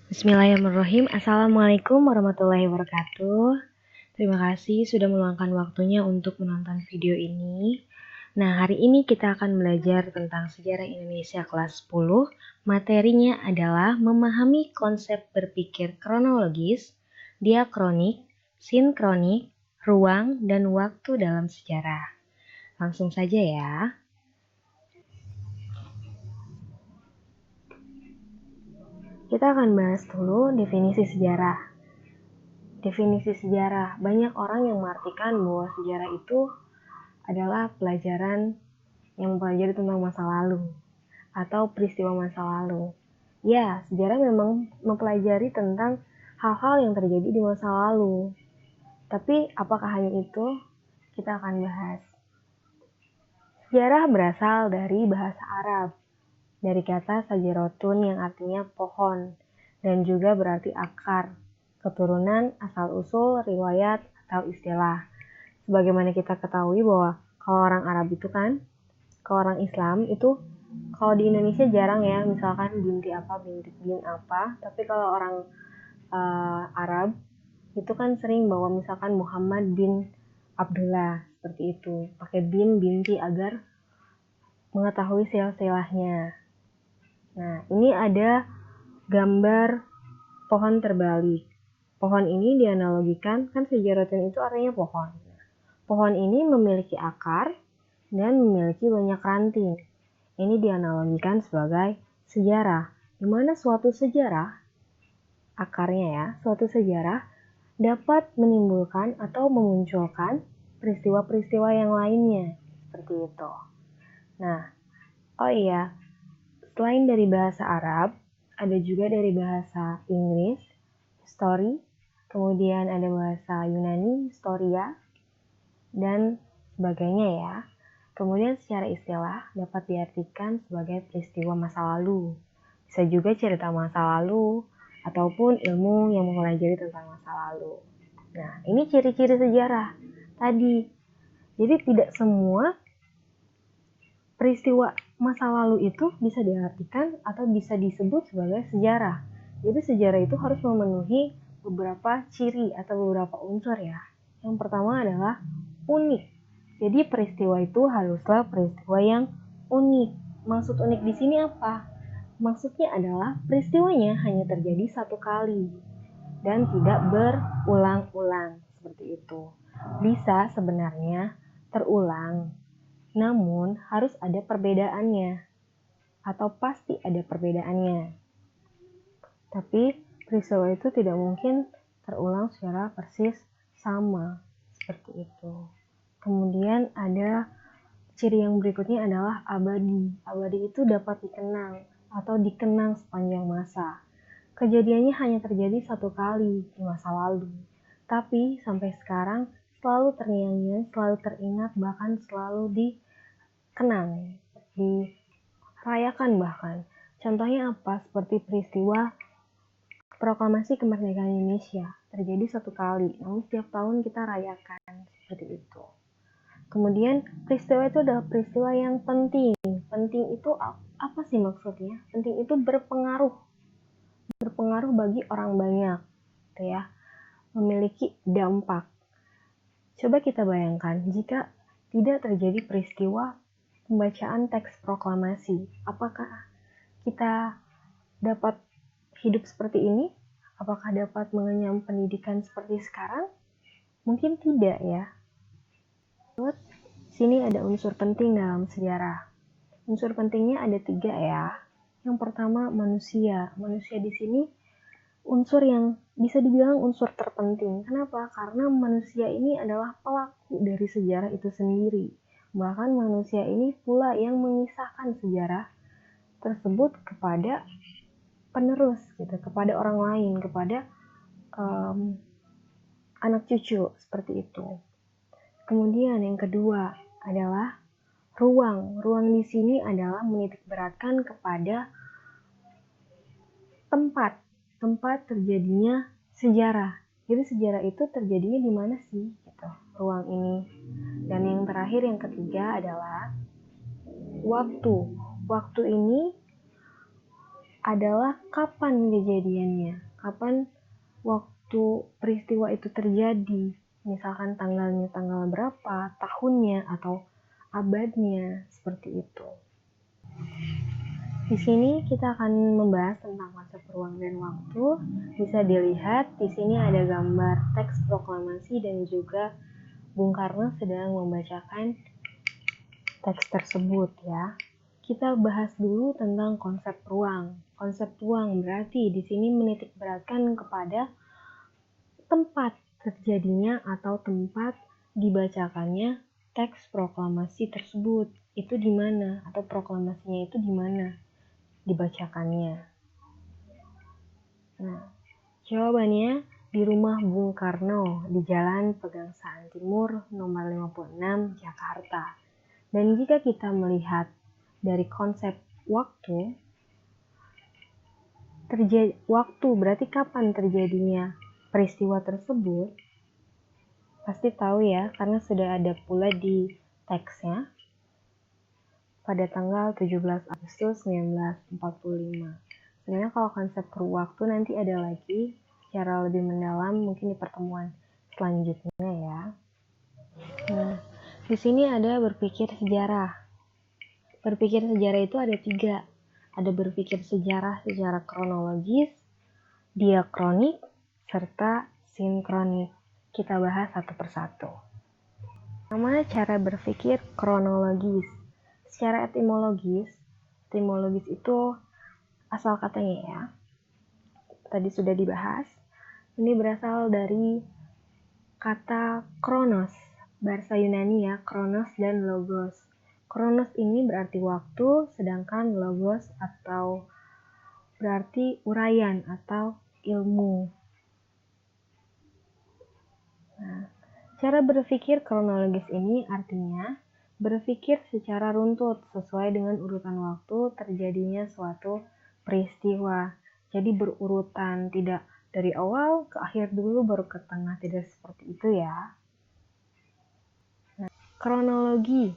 Bismillahirrahmanirrahim. Assalamualaikum warahmatullahi wabarakatuh. Terima kasih sudah meluangkan waktunya untuk menonton video ini. Nah, hari ini kita akan belajar tentang sejarah Indonesia kelas 10. Materinya adalah memahami konsep berpikir kronologis, diakronik, sinkronik, ruang, dan waktu dalam sejarah. Langsung saja ya. Kita akan bahas dulu definisi sejarah. Definisi sejarah, banyak orang yang mengartikan bahwa sejarah itu adalah pelajaran yang mempelajari tentang masa lalu atau peristiwa masa lalu. Ya, sejarah memang mempelajari tentang hal-hal yang terjadi di masa lalu. Tapi apakah hanya itu? Kita akan bahas. Sejarah berasal dari bahasa Arab, dari kata sajarotun yang artinya pohon, dan juga berarti akar, keturunan, asal-usul, riwayat, atau istilah. Sebagaimana kita ketahui bahwa kalau orang Arab itu kan, kalau orang Islam itu, kalau di Indonesia jarang ya, misalkan binti apa, binti bin apa, tapi kalau orang Arab itu kan sering bawa misalkan Muhammad bin Abdullah, seperti itu, pakai bin, binti agar mengetahui silsilahnya. Nah, ini ada gambar pohon terbalik. Pohon ini dianalogikan, kan sejarotun itu artinya pohon. Pohon ini memiliki akar dan memiliki banyak ranting. Ini dianalogikan sebagai sejarah, di mana suatu sejarah, akarnya ya, suatu sejarah dapat menimbulkan atau memunculkan peristiwa-peristiwa yang lainnya, seperti itu. Nah, oh iya, selain dari bahasa Arab, ada juga dari bahasa Inggris, story, kemudian ada bahasa Yunani, historia, dan sebagainya ya. Kemudian secara istilah dapat diartikan sebagai peristiwa masa lalu. Bisa juga cerita masa lalu, ataupun ilmu yang mempelajari tentang masa lalu. Nah, ini ciri-ciri sejarah tadi. Jadi tidak semua peristiwa masa lalu itu bisa diartikan atau bisa disebut sebagai sejarah. Jadi sejarah itu harus memenuhi beberapa ciri atau beberapa unsur ya. Yang pertama adalah unik. Jadi peristiwa itu haruslah peristiwa yang unik. Maksud unik di sini apa? Maksudnya adalah peristiwanya hanya terjadi satu kali dan tidak berulang-ulang seperti itu. Bisa sebenarnya terulang, namun harus ada perbedaannya atau pasti ada perbedaannya. Tapi peristiwa itu tidak mungkin terulang secara persis sama seperti itu. Kemudian ada ciri yang berikutnya adalah abadi. Abadi itu dapat dikenang atau dikenang sepanjang masa. Kejadiannya hanya terjadi satu kali di masa lalu, tapi sampai sekarang selalu terngiang-ngiang, selalu teringat, bahkan selalu dikenang, dirayakan bahkan. Contohnya apa? Seperti peristiwa proklamasi kemerdekaan Indonesia terjadi satu kali, namun setiap tahun kita rayakan seperti itu. Kemudian peristiwa itu adalah peristiwa yang penting. Penting itu apa sih maksudnya? Penting itu berpengaruh bagi orang banyak, gitu ya. Memiliki dampak. Coba kita bayangkan jika tidak terjadi peristiwa pembacaan teks proklamasi, apakah kita dapat hidup seperti ini? Apakah dapat mengenyam pendidikan seperti sekarang? Mungkin tidak ya. Sini ada unsur penting dalam sejarah. Unsur pentingnya ada 3 ya. Yang pertama manusia. Manusia di sini unsur yang bisa dibilang unsur terpenting. Kenapa? Karena manusia ini adalah pelaku dari sejarah itu sendiri. Bahkan manusia ini pula yang mengisahkan sejarah tersebut kepada penerus, gitu, kepada orang lain, kepada anak cucu, seperti itu. Kemudian yang kedua adalah ruang. Ruang di sini adalah menitikberatkan kepada tempat terjadinya sejarah. Jadi sejarah itu terjadinya di mana sih, gitu, ruang ini. Dan yang terakhir, yang ketiga adalah waktu. Waktu ini adalah kapan kejadiannya, kapan waktu peristiwa itu terjadi, misalkan tanggalnya tanggal berapa, tahunnya, atau abadnya, seperti itu. Di sini kita akan membahas tentang konsep ruang dan waktu. Bisa dilihat di sini ada gambar teks proklamasi dan juga Bung Karno sedang membacakan teks tersebut ya. Kita bahas dulu tentang konsep ruang. Konsep ruang berarti di sini menitik beratkan kepada tempat terjadinya atau tempat dibacakannya teks proklamasi tersebut. Itu di mana atau proklamasinya itu di mana dibacakannya. Nah, jawabannya di rumah Bung Karno di Jalan Pegangsaan Timur nomor 56 Jakarta. Dan jika kita melihat dari konsep waktu berarti kapan terjadinya peristiwa tersebut, pasti tahu ya karena sudah ada pula di teksnya pada tanggal 17 Agustus 1945. Sebenarnya kalau konsep waktu nanti ada lagi secara lebih mendalam mungkin di pertemuan selanjutnya ya. Nah, di sini ada berpikir sejarah. Berpikir sejarah itu ada 3. Ada berpikir sejarah secara kronologis, diakronik, serta sinkronik. Kita bahas satu persatu. Pertama, cara berpikir kronologis. Secara etimologis itu asal katanya ya. Tadi sudah dibahas. Ini berasal dari kata kronos, bahasa Yunani ya, kronos dan logos. Kronos ini berarti waktu, sedangkan logos atau berarti uraian atau ilmu. Nah, cara berpikir kronologis ini artinya berpikir secara runtut sesuai dengan urutan waktu terjadinya suatu peristiwa. Jadi berurutan, tidak dari awal ke akhir dulu baru ke tengah, tidak seperti itu ya. Nah, kronologi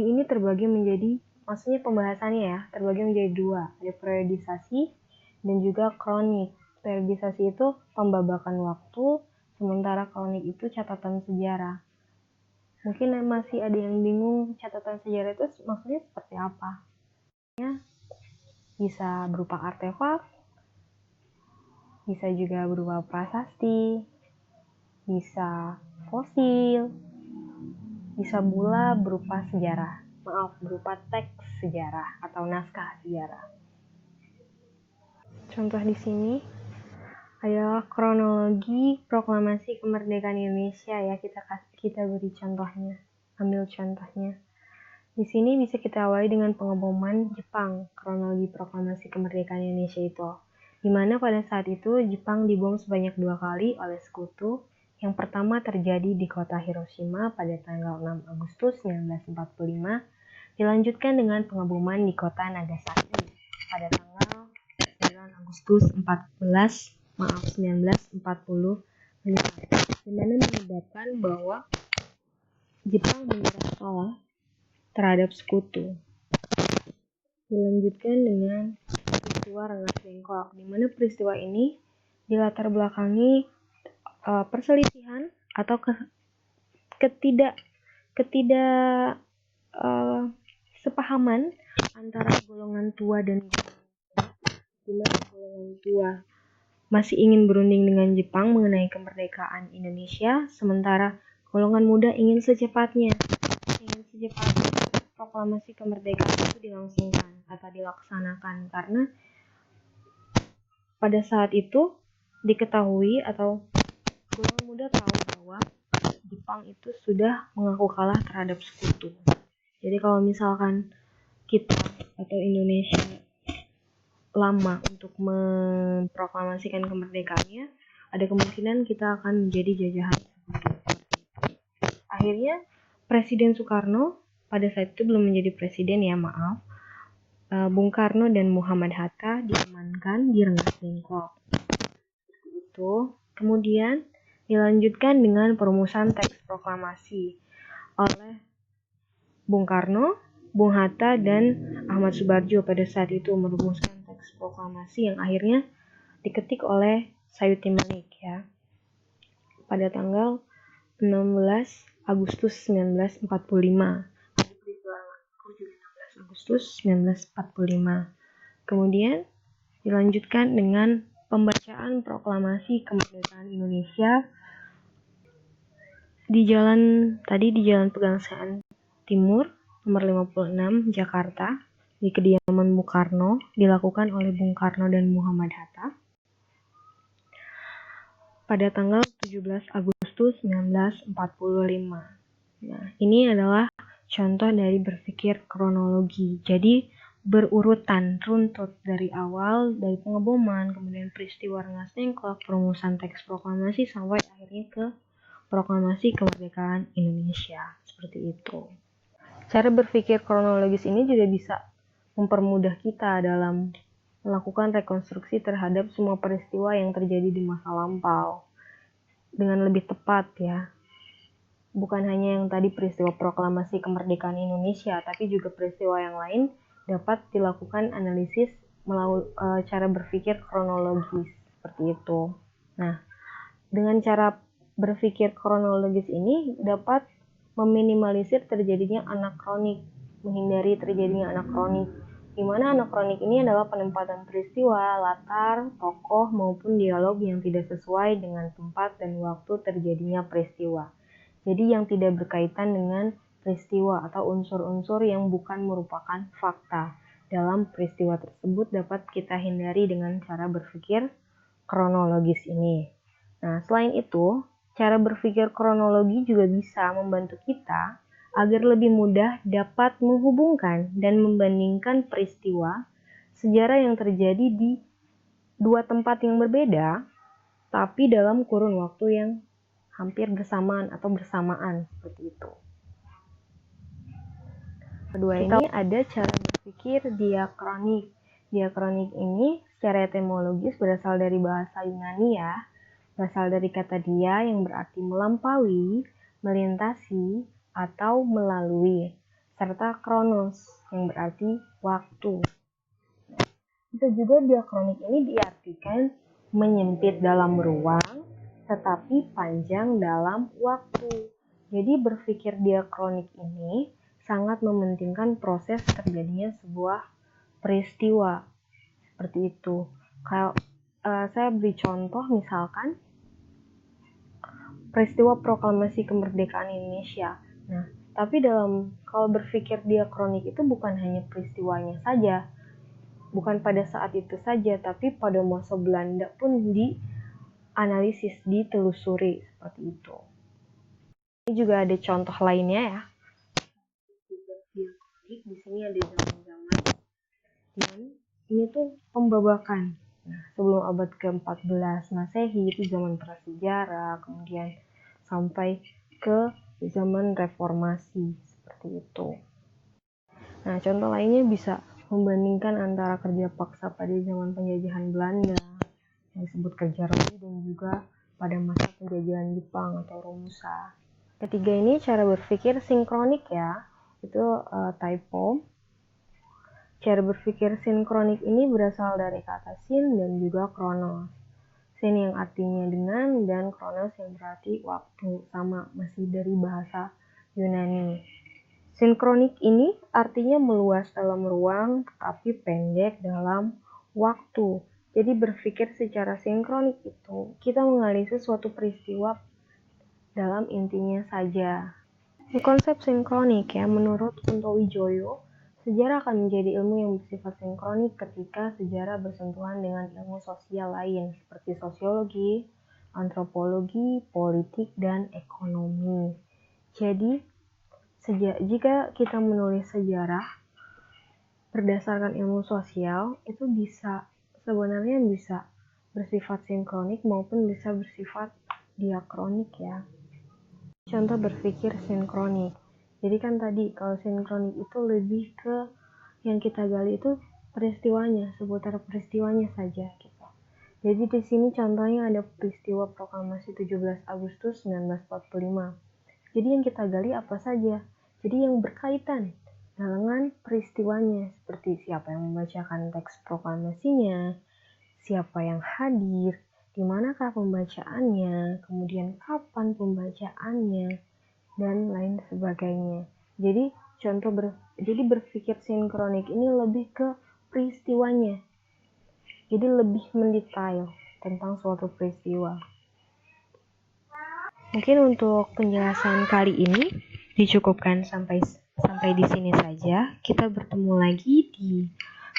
ini terbagi menjadi, maksudnya pembahasannya ya, terbagi menjadi 2. Ada periodisasi dan juga kronik. Periodisasi itu pembabakan waktu, sementara kronik itu catatan sejarah. Mungkin masih ada yang bingung catatan sejarah itu maksudnya seperti apa. Ya, bisa berupa artefak, bisa juga berupa prasasti, bisa fosil, bisa pula berupa sejarah. Berupa teks sejarah atau naskah sejarah. Contoh di sini adalah kronologi proklamasi kemerdekaan Indonesia ya, kita beri contohnya, ambil contohnya. Di sini bisa kita awali dengan pengeboman Jepang, kronologi proklamasi kemerdekaan Indonesia itu, di mana pada saat itu Jepang dibom sebanyak 2 kali oleh sekutu. Yang pertama terjadi di kota Hiroshima pada tanggal 6 Agustus 1945, dilanjutkan dengan pengeboman di kota Nagasaki pada tanggal 9 Agustus 1945, di mana menyebabkan bahwa Jepang menyerah kalah terhadap sekutu. Dilanjutkan dengan peristiwa Rengas Dengklok, di mana peristiwa ini dilatar belakangi perselisihan atau sepahaman antara golongan tua dan golongan tua masih ingin berunding dengan Jepang mengenai kemerdekaan Indonesia, sementara golongan muda ingin secepatnya proklamasi kemerdekaan itu dilangsungkan atau dilaksanakan, karena pada saat itu diketahui atau golongan muda tahu bahwa Jepang itu sudah mengaku kalah terhadap sekutu. Jadi kalau misalkan kita atau Indonesia lama untuk memproklamasikan kemerdekaannya, ada kemungkinan kita akan menjadi jajahan sekutu. Akhirnya Presiden Soekarno pada saat itu belum menjadi presiden ya, maaf. Bung Karno dan Muhammad Hatta diamankan di Rengas Dengklok. Itu kemudian dilanjutkan dengan perumusan teks proklamasi oleh Bung Karno, Bung Hatta, dan Ahmad Subarjo pada saat itu merumuskan teks teks proklamasi yang akhirnya diketik oleh Sayuti Manik ya. Pada tanggal 16 Agustus 1945. Peristiwa 16 Agustus 1945. Kemudian dilanjutkan dengan pembacaan proklamasi kemerdekaan Indonesia di Jalan Pegangsaan Timur nomor 56 Jakarta di kediaman Bung Karno, dilakukan oleh Bung Karno dan Muhammad Hatta pada tanggal 17 Agustus 1945. Nah, ini adalah contoh dari berpikir kronologi. Jadi berurutan, runtut dari awal, dari pengeboman, kemudian peristiwa Rengas Dengklok, perumusan teks proklamasi, sampai akhirnya ke proklamasi kemerdekaan Indonesia. Seperti itu. Cara berpikir kronologis ini juga bisa mempermudah kita dalam melakukan rekonstruksi terhadap semua peristiwa yang terjadi di masa lampau dengan lebih tepat ya. Bukan hanya yang tadi peristiwa proklamasi kemerdekaan Indonesia, tapi juga peristiwa yang lain dapat dilakukan analisis melalui cara berpikir kronologis seperti itu. Nah, dengan cara berpikir kronologis ini dapat meminimalisir terjadinya anakronik, menghindari terjadinya anakronik, di mana anakronik ini adalah penempatan peristiwa, latar, tokoh, maupun dialog yang tidak sesuai dengan tempat dan waktu terjadinya peristiwa. Jadi yang tidak berkaitan dengan peristiwa atau unsur-unsur yang bukan merupakan fakta dalam peristiwa tersebut dapat kita hindari dengan cara berpikir kronologis ini. Nah, selain itu, cara berpikir kronologi juga bisa membantu kita agar lebih mudah dapat menghubungkan dan membandingkan peristiwa sejarah yang terjadi di dua tempat yang berbeda, tapi dalam kurun waktu yang hampir bersamaan atau bersamaan seperti itu. Kedua ini ada cara berpikir diakronik. Diakronik ini secara etimologis berasal dari bahasa Yunani ya. Berasal dari kata dia yang berarti melampaui, melintasi, atau melalui, serta kronos yang berarti waktu. Bisa juga diakronik ini diartikan menyempit dalam ruang, tetapi panjang dalam waktu. Jadi berpikir diakronik ini sangat mementingkan proses terjadinya sebuah peristiwa. Seperti itu. Kalau saya beri contoh misalkan peristiwa proklamasi kemerdekaan Indonesia. Nah, tapi kalau berpikir diakronik itu bukan hanya peristiwanya saja, bukan pada saat itu saja, tapi pada masa Belanda pun dianalisis, ditelusuri seperti itu. Ini juga ada contoh lainnya ya. Di sini ada zaman-zaman dan ini tuh pembabakan. Nah, sebelum abad ke-14 Masehi itu zaman prasejarah, kemudian sampai ke zaman reformasi seperti itu. Nah, contoh lainnya bisa membandingkan antara kerja paksa pada zaman penjajahan Belanda yang disebut kerja rodi dan juga pada masa penjajahan Jepang atau Romusa. Ketiga ini cara berpikir sinkronik ya, itu typo. Cara berpikir sinkronik ini berasal dari kata sin dan juga kronos. Sin yang artinya dengan dan kronos yang berarti waktu, sama masih dari bahasa Yunani. Sinkronik ini artinya meluas dalam ruang tetapi pendek dalam waktu. Jadi berpikir secara sinkronik itu kita menganalisis suatu peristiwa dalam intinya saja. Konsep sinkronik ya, menurut Kunto Wijoyo, sejarah akan menjadi ilmu yang bersifat sinkronik ketika sejarah bersentuhan dengan ilmu sosial lain seperti sosiologi, antropologi, politik, dan ekonomi. Jadi, jika kita menulis sejarah berdasarkan ilmu sosial, itu sebenarnya bisa bersifat sinkronik maupun bisa bersifat diakronik ya. Contoh berpikir sinkronik. Jadi kan tadi kalau sinkronik itu lebih ke yang kita gali itu peristiwanya, seputar peristiwanya saja gitu. Jadi di sini contohnya ada peristiwa proklamasi 17 Agustus 1945. Jadi yang kita gali apa saja? Jadi yang berkaitan dengan peristiwanya, seperti siapa yang membacakan teks proklamasinya, siapa yang hadir, di manakah pembacaannya, kemudian kapan pembacaannya, dan lain sebagainya. Jadi berpikir sinkronik ini lebih ke peristiwanya. Jadi lebih mendetail tentang suatu peristiwa. Mungkin untuk penjelasan kali ini dicukupkan sampai di sini saja. Kita bertemu lagi di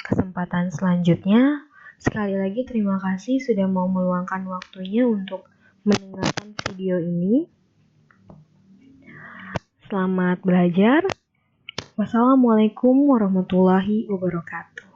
kesempatan selanjutnya. Sekali lagi terima kasih sudah mau meluangkan waktunya untuk mendengarkan video ini. Selamat belajar. Wassalamualaikum warahmatullahi wabarakatuh.